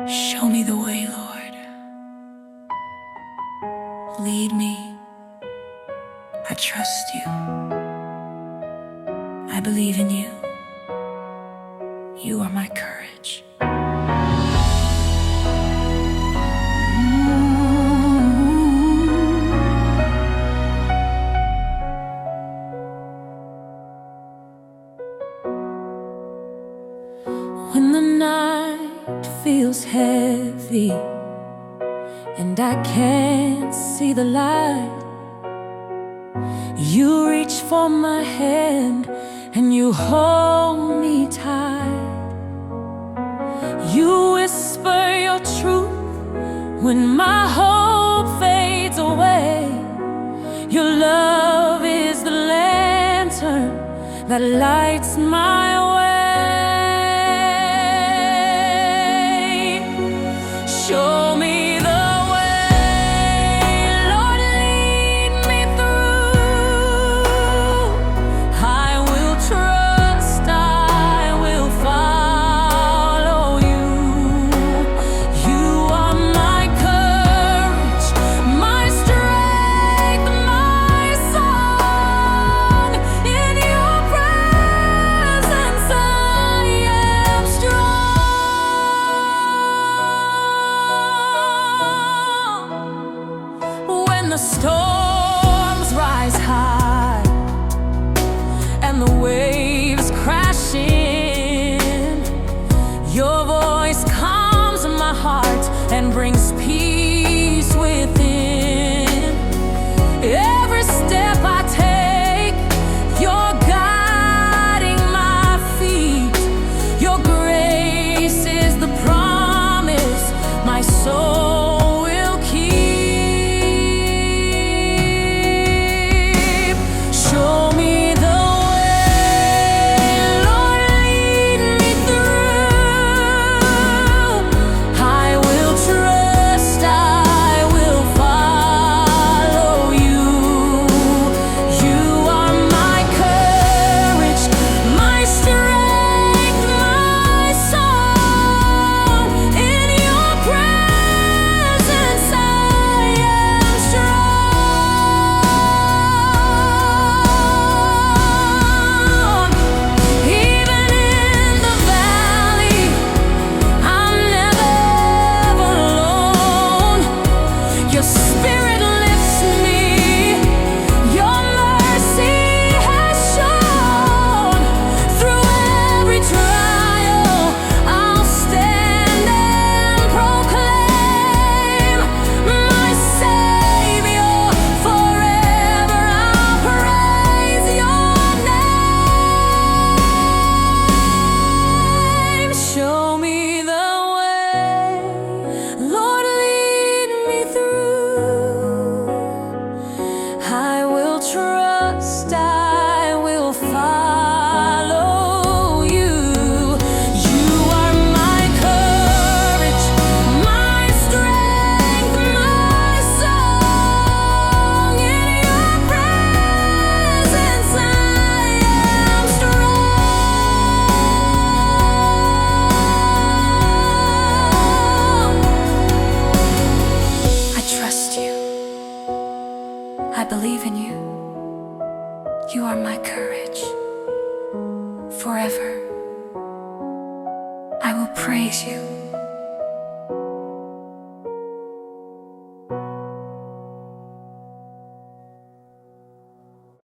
Show me the way, Lord. Lead me. I trust you. I believe in you. You are my courage. When the night feels heavy and I can't see the light, you reach for my hand and you hold me tight. You whisper your truth when my hope fades away. Your love is the lantern that lights my way. Show me the way, Lord, lead me through. I will trust, I will follow you. You are my courage, my strength, my song. In your presence I am strong. When the storms rise high and the waves crash in, your voice calms my heart and brings peace within. Every step I take, you're guiding my feet. Your grace is the promise my soul will keep. Show me the way, Lord, lead me through. I will trust, I will follow you. You are my courage, my strength, my song. In your presence I am strong. Even in the valley, I'm never alone. Your spirit lifts me, your mercy has shown. Through every trial, I'll stand and proclaim my Savior. Forever I'll praise your name. Show me the way, Lord, lead me through. I will trust, I will follow you. You are my courage, my strength, my song. In your presence I am strong. I trust you. I believe in you. You are my courage. Forever I will praise you.